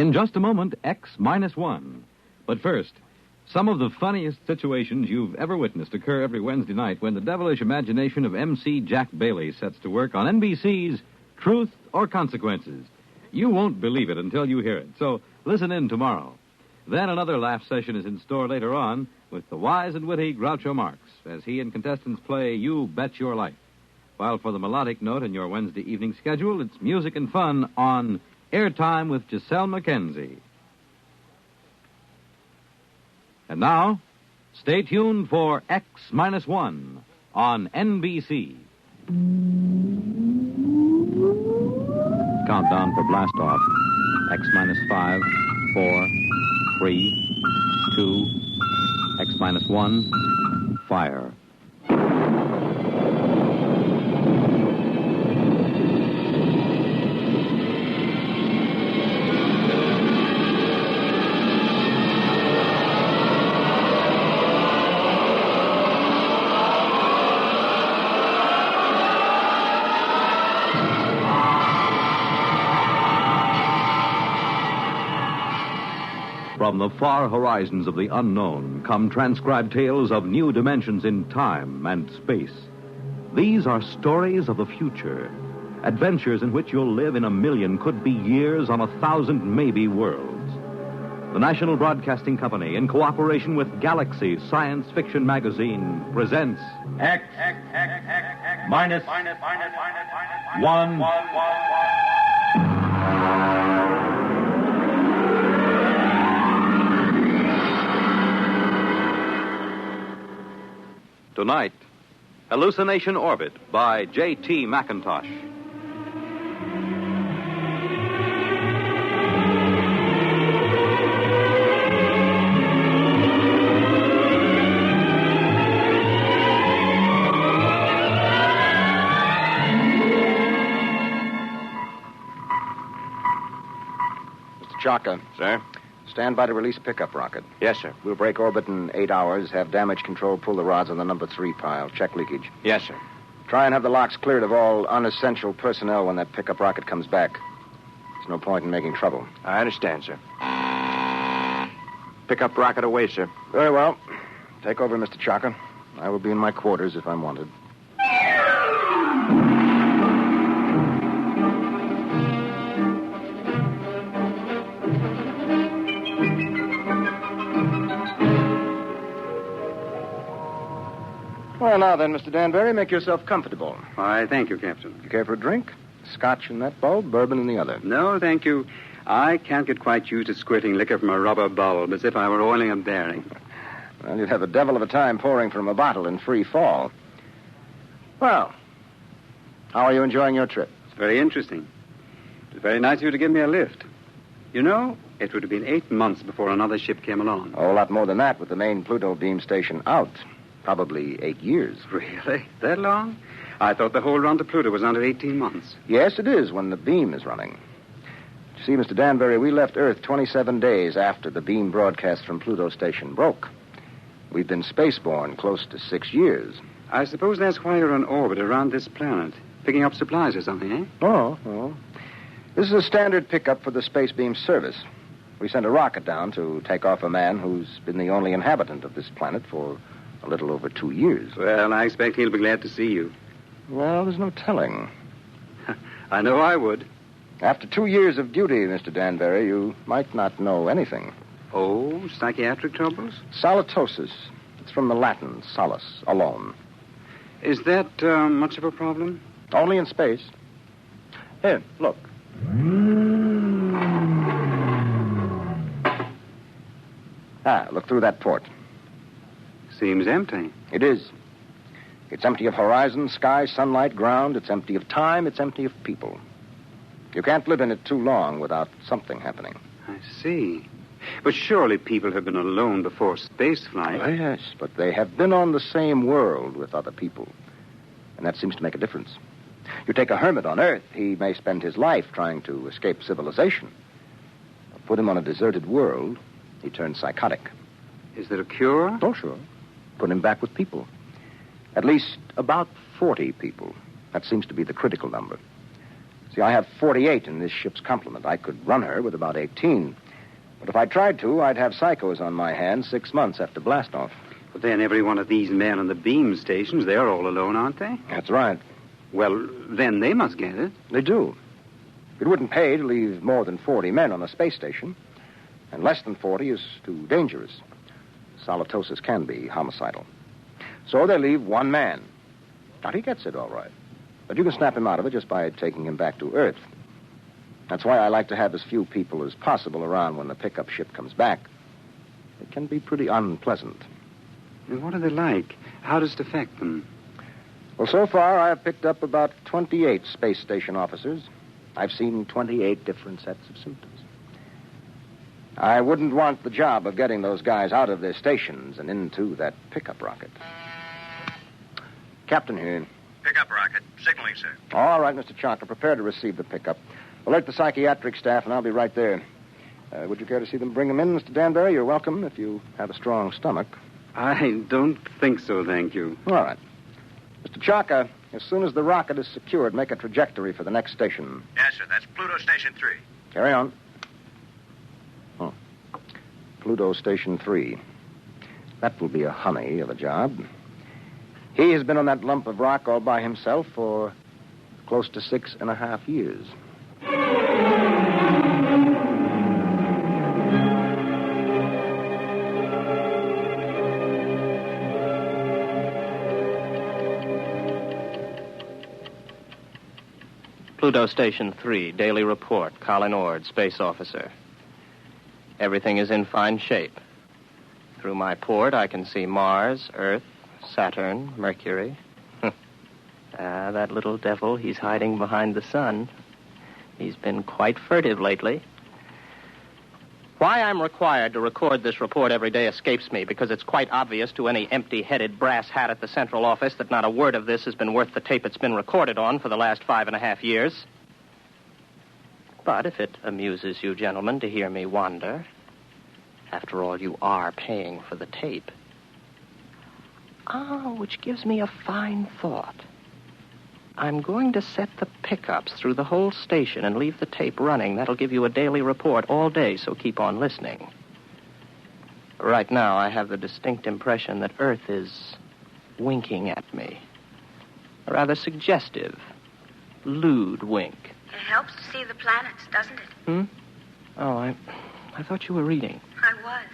In just a moment, X-1. But first, some of the funniest situations you've ever witnessed occur every Wednesday night when the devilish imagination of MC Jack Bailey sets to work on NBC's Truth or Consequences. You won't believe it until you hear it, so listen in tomorrow. Then another laugh session is in store later on with the wise and witty Groucho Marx as he and contestants play You Bet Your Life. While for the melodic note in your Wednesday evening schedule, it's music and fun on Airtime with Giselle McKenzie. And now, stay tuned for X-1 on NBC. Countdown for blast off. X-5, 4, 3, 2, X-1, fire. From the far horizons of the unknown come transcribed tales of new dimensions in time and space. These are stories of the future, adventures in which you'll live in a million, could be years, on 1,000 maybe worlds. The National Broadcasting Company, in cooperation with Galaxy Science Fiction Magazine, presents X minus one. Tonight, Hallucination Orbit by J.T. McIntosh. Mr. Chaka. Sir? Stand by to release pickup rocket. Yes, sir. We'll break orbit in 8 hours, have damage control pull the rods on the number 3 pile. Check leakage. Yes, sir. Try and have the locks cleared of all unessential personnel when that pickup rocket comes back. There's no point in making trouble. I understand, sir. Pickup rocket away, sir. Very well. Take over, Mr. Chaka. I will be in my quarters if I'm wanted. Well, now then, Mr. Danbury, make yourself comfortable. Why, thank you, Captain. You care for a drink? Scotch in that bulb, bourbon in the other. No, thank you. I can't get quite used to squirting liquor from a rubber bulb as if I were oiling a bearing. Well, you'd have a devil of a time pouring from a bottle in free fall. Well, how are you enjoying your trip? It's very interesting. It was very nice of you to give me a lift. You know, it would have been 8 months before another ship came along. A whole lot more than that with the main Pluto beam station out. Probably 8 years. Really? That long? I thought the whole run to Pluto was under 18 months. Yes, it is when the beam is running. You see, Mr. Danbury, we left Earth 27 days after the beam broadcast from Pluto station broke. We've been spaceborne close to 6 years. I suppose that's why you're on orbit around this planet, picking up supplies or something, eh? Oh. This is a standard pickup for the space beam service. We sent a rocket down to take off a man who's been the only inhabitant of this planet for a little over 2 years. Well, I expect he'll be glad to see you. Well, there's no telling. I know I would. After 2 years of duty, Mr. Danbury, you might not know anything. Oh, psychiatric troubles? Solitosis. It's from the Latin, solace, alone. Is that much of a problem? Only in space. Here, look. Look through that port. Seems empty. It is. It's empty of horizon, sky, sunlight, ground. It's empty of time. It's empty of people. You can't live in it too long without something happening. I see. But surely people have been alone before spaceflight. Oh, yes, but they have been on the same world with other people. And that seems to make a difference. You take a hermit on Earth, he may spend his life trying to escape civilization. Put him on a deserted world, he turns psychotic. Is there a cure? Oh, sure. Put him back with people. At least about 40 people. That seems to be the critical number. See, I have 48 in this ship's complement. I could run her with about 18. But if I tried to, I'd have psychos on my hands 6 months after blastoff. But then every one of these men on the beam stations, they're all alone, aren't they? That's right. Well, then they must get it. They do. It wouldn't pay to leave more than 40 men on a space station. And less than 40 is too dangerous. Solitosis can be homicidal. So they leave one man. Now, he gets it all right. But you can snap him out of it just by taking him back to Earth. That's why I like to have as few people as possible around when the pickup ship comes back. It can be pretty unpleasant. And what are they like? How does it affect them? Well, so far, I've picked up about 28 space station officers. I've seen 28 different sets of symptoms. I wouldn't want the job of getting those guys out of their stations and into that pickup rocket. Captain here. Pickup rocket. Signaling, sir. All right, Mr. Chalker, prepare to receive the pickup. Alert the psychiatric staff, and I'll be right there. Would you care to see them bring them in, Mr. Danbury? You're welcome if you have a strong stomach. I don't think so, thank you. All right. Mr. Chalker, as soon as the rocket is secured, make a trajectory for the next station. Yes, sir. That's Pluto Station 3. Carry on. Oh. Pluto Station 3. That will be a honey of a job. He has been on that lump of rock all by himself for close to 6.5 years. Pluto Station 3, daily report. Colin Ord, space officer. Everything is in fine shape. Through my port, I can see Mars, Earth, Saturn, Mercury. That little devil, he's hiding behind the sun. He's been quite furtive lately. Why I'm required to record this report every day escapes me, because it's quite obvious to any empty-headed brass hat at the central office that not a word of this has been worth the tape it's been recorded on for the last 5.5 years. But if it amuses you gentlemen to hear me wander, after all, you are paying for the tape. Which gives me a fine thought. I'm going to set the pickups through the whole station and leave the tape running. That'll give you a daily report all day, so keep on listening. Right now, I have the distinct impression that Earth is winking at me. A rather suggestive, lewd wink. It helps to see the planets, doesn't it? Oh, I thought you were reading. I was.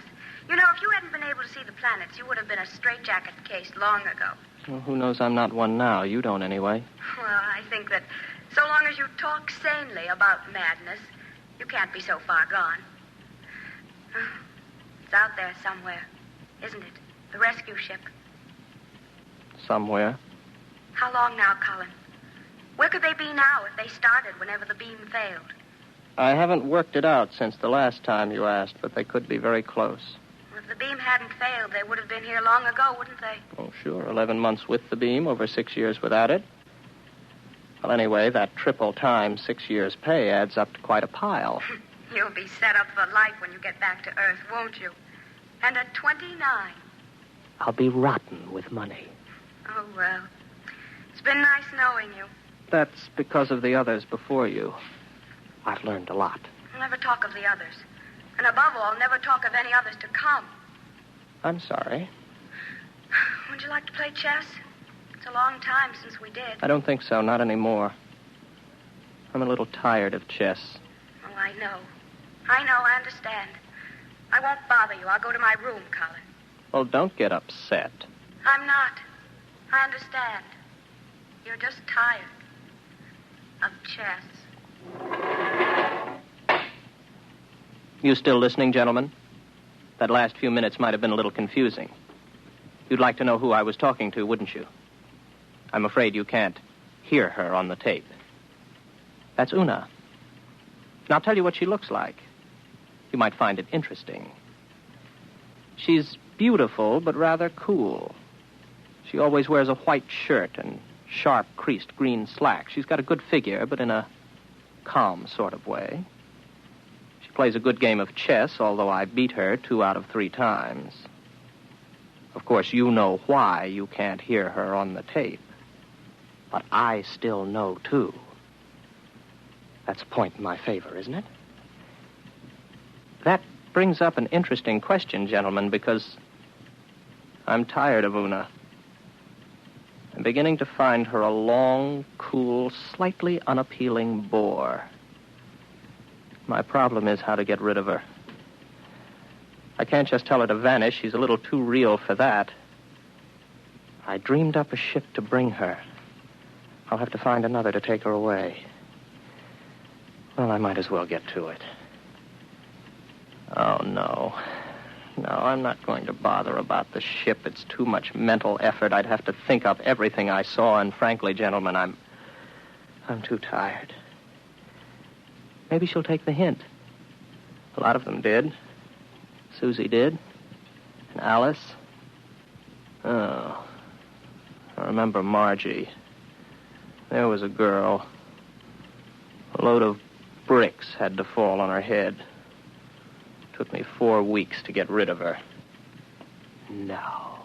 You know, if you hadn't been able to see the planets, you would have been a straitjacket case long ago. Well, who knows I'm not one now. You don't, anyway. Well, I think that so long as you talk sanely about madness, you can't be so far gone. It's out there somewhere, isn't it? The rescue ship. Somewhere. How long now, Colin? Where could they be now if they started whenever the beam failed? I haven't worked it out since the last time you asked, but they could be very close. Well, if the beam hadn't failed, they would have been here long ago, wouldn't they? Oh, sure. 11 months with the beam, over 6 years without it. Well, anyway, that triple time 6 years' pay adds up to quite a pile. You'll be set up for life when you get back to Earth, won't you? And at 29. I'll be rotten with money. Oh, well. It's been nice knowing you. That's because of the others before you. I've learned a lot. I'll never talk of the others. And above all, never talk of any others to come. I'm sorry. Would you like to play chess? It's a long time since we did. I don't think so, not anymore. I'm a little tired of chess. Oh, I know. I understand. I won't bother you. I'll go to my room, Colin. Well, don't get upset. I'm not. I understand. You're just tired of chess. You still listening, gentlemen? That last few minutes might have been a little confusing. You'd like to know who I was talking to, wouldn't you? I'm afraid you can't hear her on the tape. That's Una. And I'll tell you what she looks like. You might find it interesting. She's beautiful, but rather cool. She always wears a white shirt and sharp, creased green slacks. She's got a good figure, but in a calm sort of way. She plays a good game of chess, although I beat her 2 out of 3 times. Of course, you know why you can't hear her on the tape. But I still know, too. That's a point in my favor, isn't it? That brings up an interesting question, gentlemen, because I'm tired of Una. I'm beginning to find her a long, cool, slightly unappealing bore. My problem is how to get rid of her. I can't just tell her to vanish. She's a little too real for that. I dreamed up a ship to bring her. I'll have to find another to take her away. Well, I might as well get to it. Oh, no. No, I'm not going to bother about the ship. It's too much mental effort. I'd have to think up everything I saw, and frankly, gentlemen, I'm too tired. Maybe she'll take the hint. A lot of them did. Susie did. And Alice. Oh. I remember Margie. There was a girl. A load of bricks had to fall on her head. Took me 4 weeks to get rid of her. No.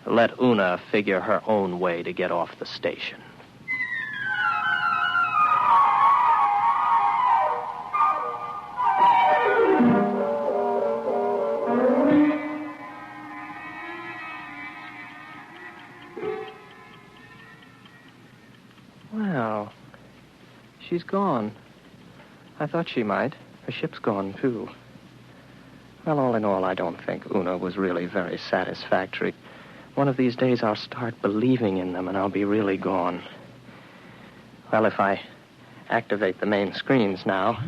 Let Una figure her own way to get off the station. Well, she's gone. I thought she might. Her ship's gone, too. Well, all in all, I don't think Una was really very satisfactory. One of these days, I'll start believing in them, and I'll be really gone. Well, if I activate the main screens now,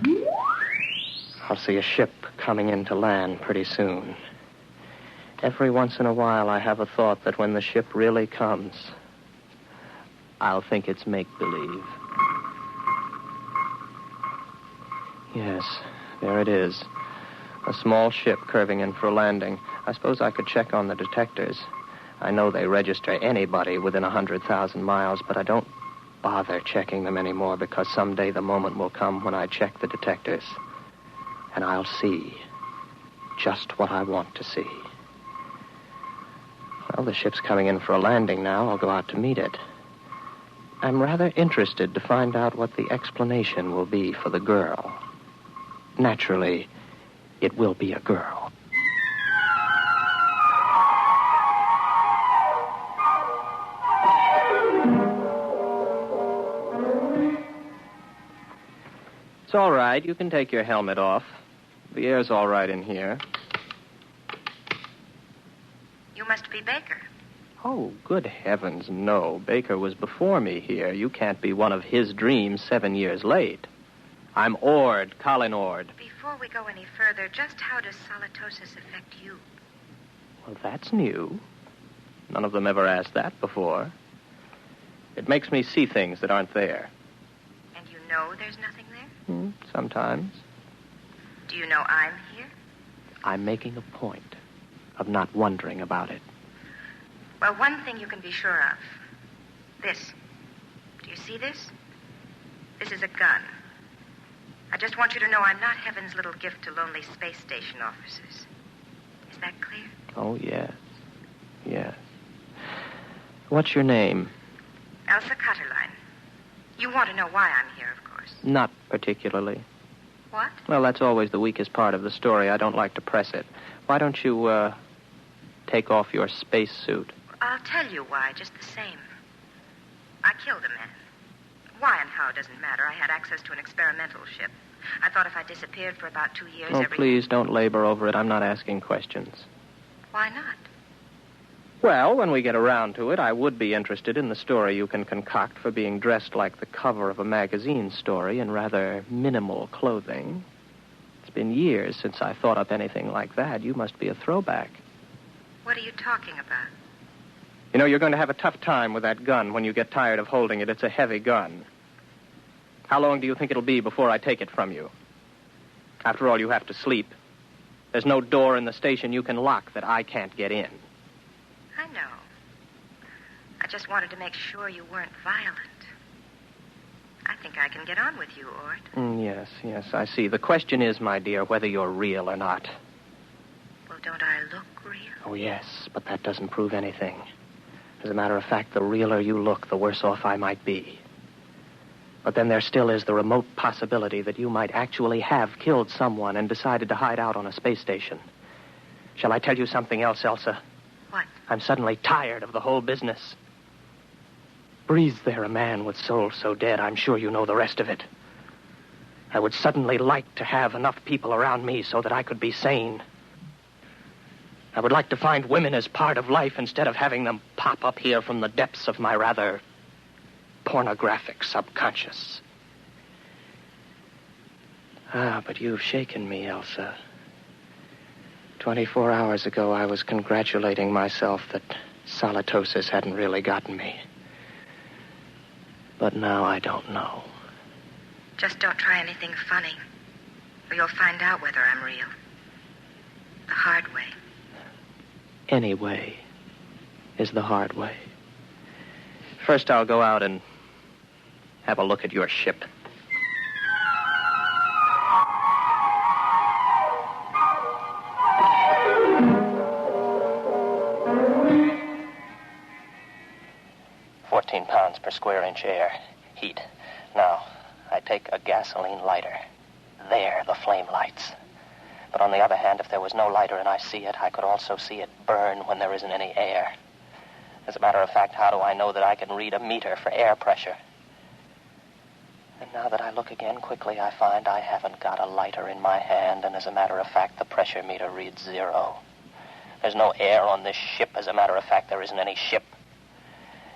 I'll see a ship coming in to land pretty soon. Every once in a while, I have a thought that when the ship really comes, I'll think it's make-believe. Yes, there it is. A small ship curving in for a landing. I suppose I could check on the detectors. I know they register anybody within 100,000 miles, but I don't bother checking them anymore because someday the moment will come when I check the detectors. And I'll see just what I want to see. Well, the ship's coming in for a landing now. I'll go out to meet it. I'm rather interested to find out what the explanation will be for the girl. Naturally, it will be a girl. It's all right. You can take your helmet off. The air's all right in here. You must be Baker. Oh, good heavens, no. Baker was before me here. You can't be one of his dreams 7 years late. I'm Ord, Colin Ord. Before we go any further, just how does solitosis affect you? Well, that's new. None of them ever asked that before. It makes me see things that aren't there. And you know there's nothing there? Sometimes. Do you know I'm here? I'm making a point of not wondering about it. Well, one thing you can be sure of. This. Do you see this? This is a gun. I just want you to know I'm not heaven's little gift to lonely space station officers. Is that clear? Oh, yes. Yes. What's your name? Elsa Cutterline. You want to know why I'm here, of course. Not particularly. What? Well, that's always the weakest part of the story. I don't like to press it. Why don't you, take off your spacesuit? I'll tell you why, just the same. I killed a man. Why and how doesn't matter. I had access to an experimental ship. I thought if I disappeared for about 2 years, Oh, please don't labor over it. I'm not asking questions. Why not? Well, when we get around to it, I would be interested in the story you can concoct for being dressed like the cover of a magazine story in rather minimal clothing. It's been years since I thought up anything like that. You must be a throwback. What are you talking about? You know, you're going to have a tough time with that gun when you get tired of holding it. It's a heavy gun. How long do you think it'll be before I take it from you? After all, you have to sleep. There's no door in the station you can lock that I can't get in. I know. I just wanted to make sure you weren't violent. I think I can get on with you, Ort. Yes, I see. The question is, my dear, whether you're real or not. Well, don't I look real? Oh, yes, but that doesn't prove anything. As a matter of fact, the realer you look, the worse off I might be. But then there still is the remote possibility that you might actually have killed someone and decided to hide out on a space station. Shall I tell you something else, Elsa? What? I'm suddenly tired of the whole business. Breathes there a man with soul so dead, I'm sure you know the rest of it. I would suddenly like to have enough people around me so that I could be sane. I would like to find women as part of life instead of having them pop up here from the depths of my rather pornographic subconscious. But you've shaken me, Elsa. 24 hours ago, I was congratulating myself that solitosis hadn't really gotten me. But now I don't know. Just don't try anything funny, or you'll find out whether I'm real. The hard way. Any way is the hard way. First, I'll go out and have a look at your ship. £14 per square inch air. Heat. Now, I take a gasoline lighter. There, the flame lights. But on the other hand, if there was no lighter and I see it, I could also see it burn when there isn't any air. As a matter of fact, how do I know that I can read a meter for air pressure? And now that I look again quickly, I find I haven't got a lighter in my hand, and as a matter of fact, the pressure meter reads 0. There's no air on this ship. As a matter of fact, there isn't any ship.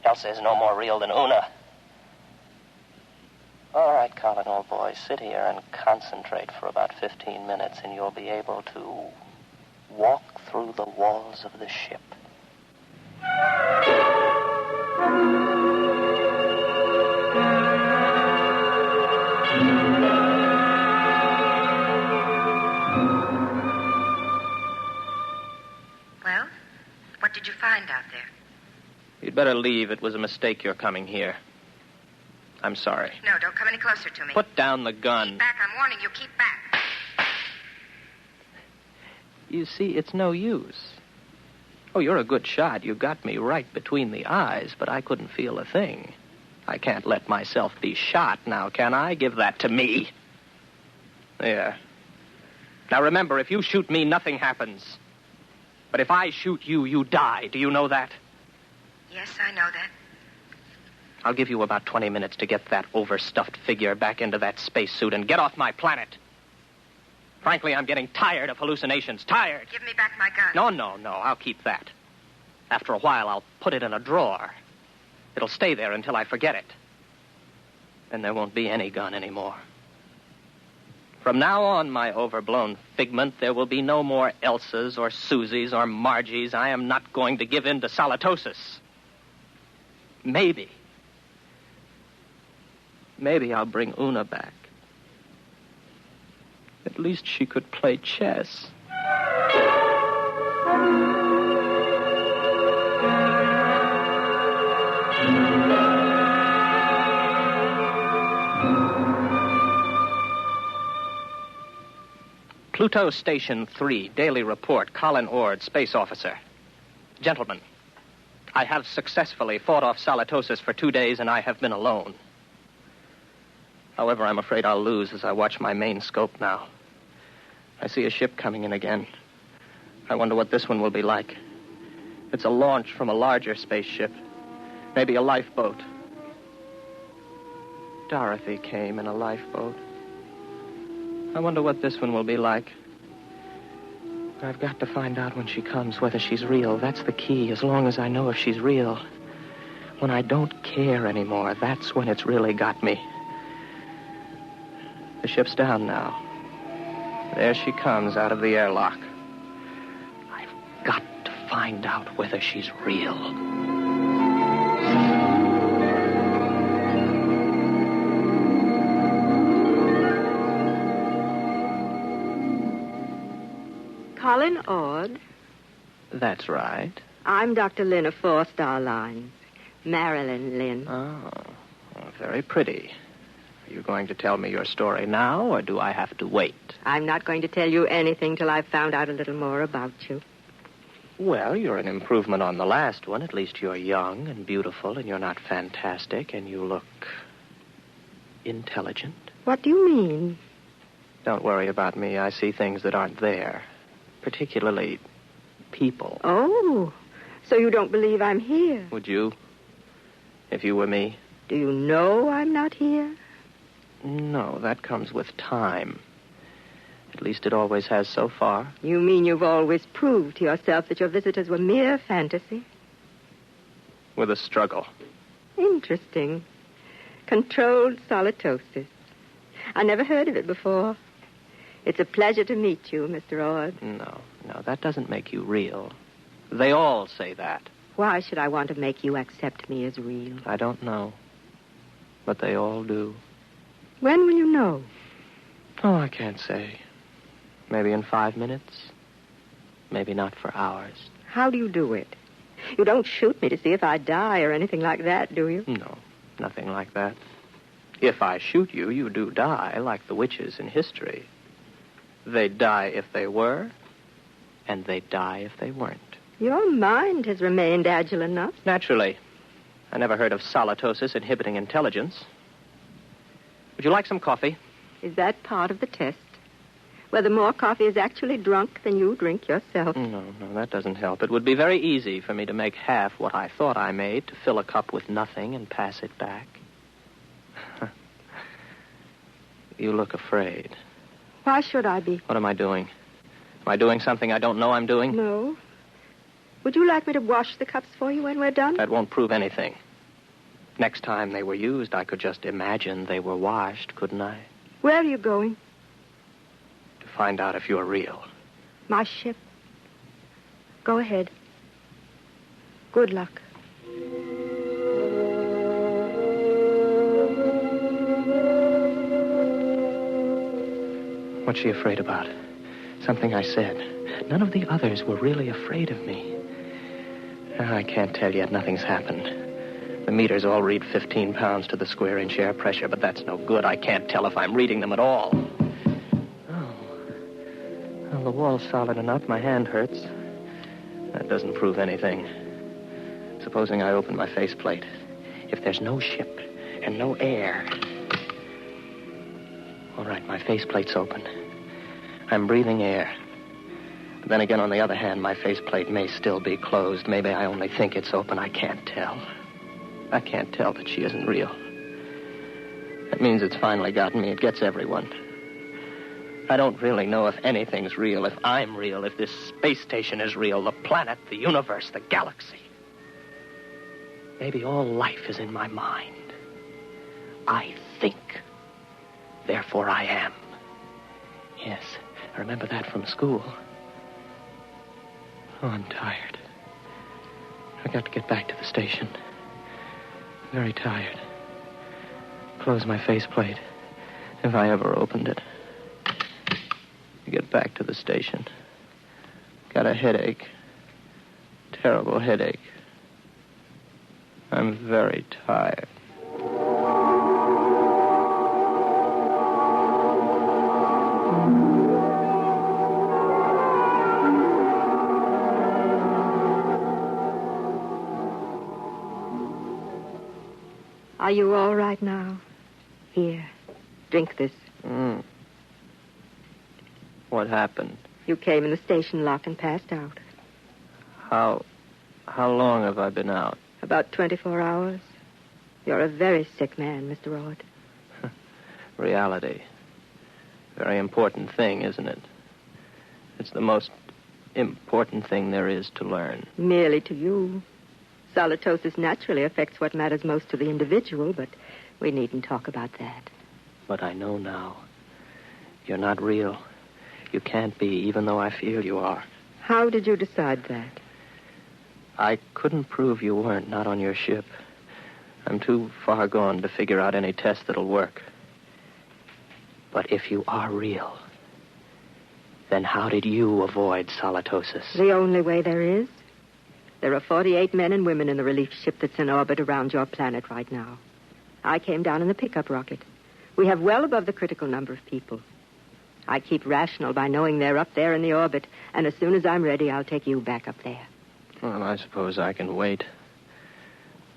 Elsa is no more real than Una. All right, Colin, old boy, sit here and concentrate for about 15 minutes, and you'll be able to walk through the walls of the ship. Well, what did you find out there? You'd better leave. It was a mistake your coming here. I'm sorry. No, don't come any closer to me. Put down the gun. Keep back. I'm warning you. Keep back. You see, it's no use. Oh, you're a good shot. You got me right between the eyes, but I couldn't feel a thing. I can't let myself be shot now, can I? Give that to me. There. Now remember, if you shoot me, nothing happens. But if I shoot you, you die. Do you know that? Yes, I know that. I'll give you about 20 minutes to get that overstuffed figure back into that spacesuit and get off my planet. Frankly, I'm getting tired of hallucinations. Tired. Give me back my gun. No. I'll keep that. After a while, I'll put it in a drawer. It'll stay there until I forget it. Then there won't be any gun anymore. From now on, my overblown figment, there will be no more Elsas or Susies or Margies. I am not going to give in to solitosis. Maybe I'll bring Una back. At least she could play chess. Pluto Station 3, Daily Report, Colin Ord, Space Officer. Gentlemen, I have successfully fought off solitosis for 2 days, and I have been alone. However, I'm afraid I'll lose as I watch my main scope now. I see a ship coming in again. I wonder what this one will be like. It's a launch from a larger spaceship. Maybe a lifeboat. Dorothy came in a lifeboat. I wonder what this one will be like. I've got to find out when she comes whether she's real. That's the key, as long as I know if she's real. When I don't care anymore, that's when it's really got me. The ship's down now. There she comes out of the airlock. I've got to find out whether she's real. Colin Ord. That's right. I'm Dr. Lynn of 4-Star Lines. Marilyn Lynn. Oh, well, very pretty. Are you going to tell me your story now, or do I have to wait? I'm not going to tell you anything till I've found out a little more about you. Well, you're an improvement on the last one. At least you're young and beautiful, and you're not fantastic, and you look intelligent. What do you mean? Don't worry about me. I see things that aren't there. Particularly people. Oh, so you don't believe I'm here? Would you? If you were me? Do you know I'm not here? No, that comes with time. At least it always has so far. You mean you've always proved to yourself that your visitors were mere fantasy? With a struggle. Interesting. Controlled solitosis. I never heard of it before. It's a pleasure to meet you, Mr. Ord. No, that doesn't make you real. They all say that. Why should I want to make you accept me as real? I don't know. But they all do. When will you know? Oh, I can't say. Maybe in 5 minutes. Maybe not for hours. How do you do it? You don't shoot me to see if I die or anything like that, do you? No, nothing like that. If I shoot you, you do die, like the witches in history. They'd die if they were, and they'd die if they weren't. Your mind has remained agile enough. Naturally. I never heard of solitosis inhibiting intelligence. Would you like some coffee? Is that part of the test? Whether more coffee is actually drunk than you drink yourself? No, that doesn't help. It would be very easy for me to make half what I thought I made, to fill a cup with nothing and pass it back. You look afraid. Why should I be? What am I doing? Am I doing something I don't know I'm doing? No. Would you like me to wash the cups for you when we're done? That won't prove anything. Next time they were used, I could just imagine they were washed, couldn't I? Where are you going? To find out if you're real. My ship. Go ahead. Good luck. What's she afraid about? Something I said. None of the others were really afraid of me. I can't tell yet. Nothing's happened. The meters all read 15 pounds to the square inch air pressure, but that's no good. I can't tell if I'm reading them at all. Oh. Well, the wall's solid enough. My hand hurts. That doesn't prove anything. Supposing I open my faceplate. If there's no ship and no air... All right, my faceplate's open. I'm breathing air. But then again, on the other hand, my faceplate may still be closed. Maybe I only think it's open. I can't tell. I can't tell that she isn't real. That means it's finally gotten me. It gets everyone. I don't really know if anything's real, if I'm real, if this space station is real, the planet, the universe, the galaxy. Maybe all life is in my mind. I think. Therefore I am. Yes, I remember that from school. Oh, I'm tired. I got to get back to the station. Very tired. Close my faceplate, if I ever opened it. To get back to the station. Got a headache. Terrible headache. I'm very tired. Are you all right now? Here, drink this. What happened? You came in the station lock and passed out. How long have I been out? About 24 hours. You're a very sick man, Mr. Ord. Reality. Very important thing, isn't it? It's the most important thing there is to learn. Merely to you. Solitosis naturally affects what matters most to the individual, but we needn't talk about that. But I know now. You're not real. You can't be, even though I feel you are. How did you decide that? I couldn't prove you weren't, not on your ship. I'm too far gone to figure out any test that'll work. But if you are real, then how did you avoid solitosis? The only way there is. There are 48 men and women in the relief ship that's in orbit around your planet right now. I came down in the pickup rocket. We have well above the critical number of people. I keep rational by knowing they're up there in the orbit, and as soon as I'm ready, I'll take you back up there. Well, I suppose I can wait.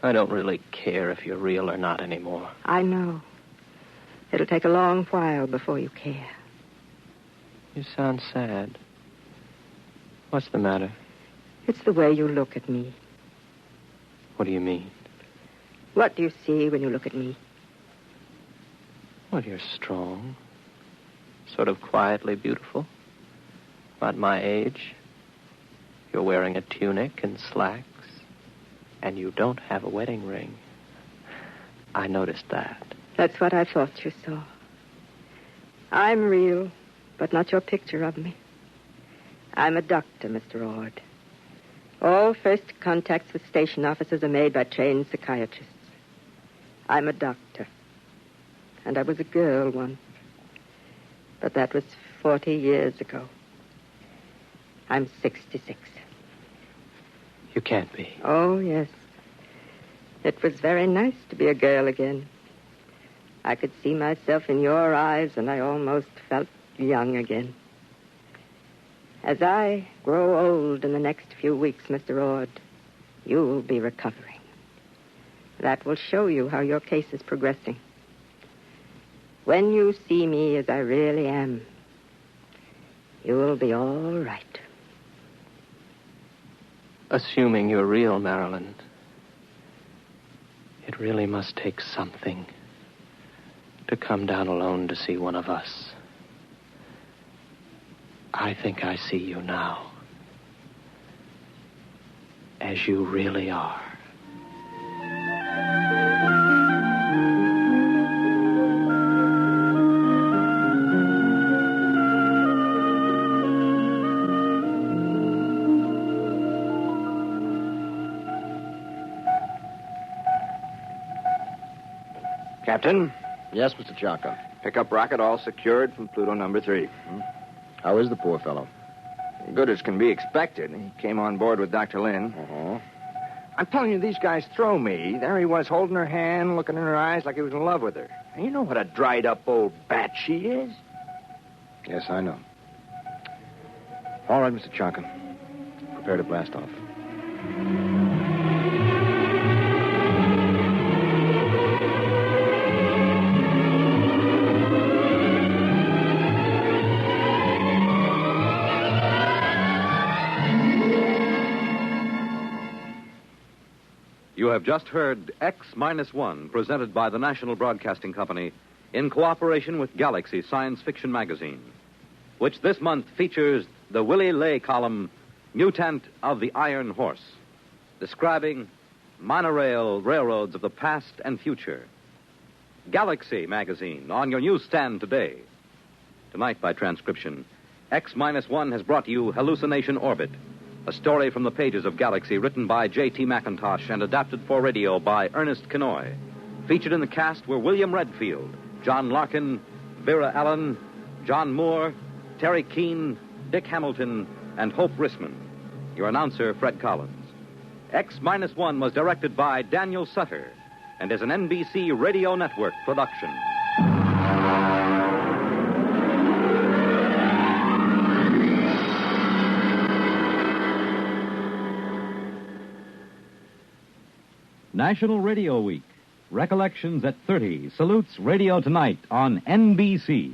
I don't really care if you're real or not anymore. I know. It'll take a long while before you care. You sound sad. What's the matter? It's the way you look at me. What do you mean? What do you see when you look at me? Well, you're strong. Sort of quietly beautiful. About my age. You're wearing a tunic and slacks. And you don't have a wedding ring. I noticed that. That's what I thought you saw. I'm real, but not your picture of me. I'm a doctor, Mr. Ord. All first contacts with station officers are made by trained psychiatrists. I'm a doctor. And I was a girl once. But that was 40 years ago. I'm 66. You can't be. Oh, yes. It was very nice to be a girl again. I could see myself in your eyes, and I almost felt young again. As I grow old in the next few weeks, Mr. Ord, you'll be recovering. That will show you how your case is progressing. When you see me as I really am, you'll be all right. Assuming you're real, Marilyn, it really must take something to come down alone to see one of us. I think I see you now. As you really are. Captain, Yes, Mr. Chaka. pickup rocket all secured from Pluto number 3. How is the poor fellow? Good as can be expected. He came on board with Dr. Lynn. Uh-huh. I'm telling you, these guys throw me. There he was, holding her hand, looking in her eyes like he was in love with her. And you know what a dried-up old bat she is? Yes, I know. All right, Mr. Chaka. Prepare to blast off. You have just heard X-1, presented by the National Broadcasting Company in cooperation with Galaxy Science Fiction Magazine, which this month features the Willie Lay column, Mutant of the Iron Horse, describing monorail railroads of the past and future. Galaxy Magazine, on your newsstand today. Tonight, by transcription, X-1 has brought you Hallucination Orbit, a story from the pages of Galaxy written by J.T. McIntosh and adapted for radio by Ernest Kenoy. Featured in the cast were William Redfield, John Larkin, Vera Allen, John Moore, Terry Keane, Dick Hamilton, and Hope Rissman. Your announcer, Fred Collins. X-1 was directed by Daniel Sutter and is an NBC Radio Network production. National Radio Week. Recollections at 30 salutes Radio Tonight on NBC.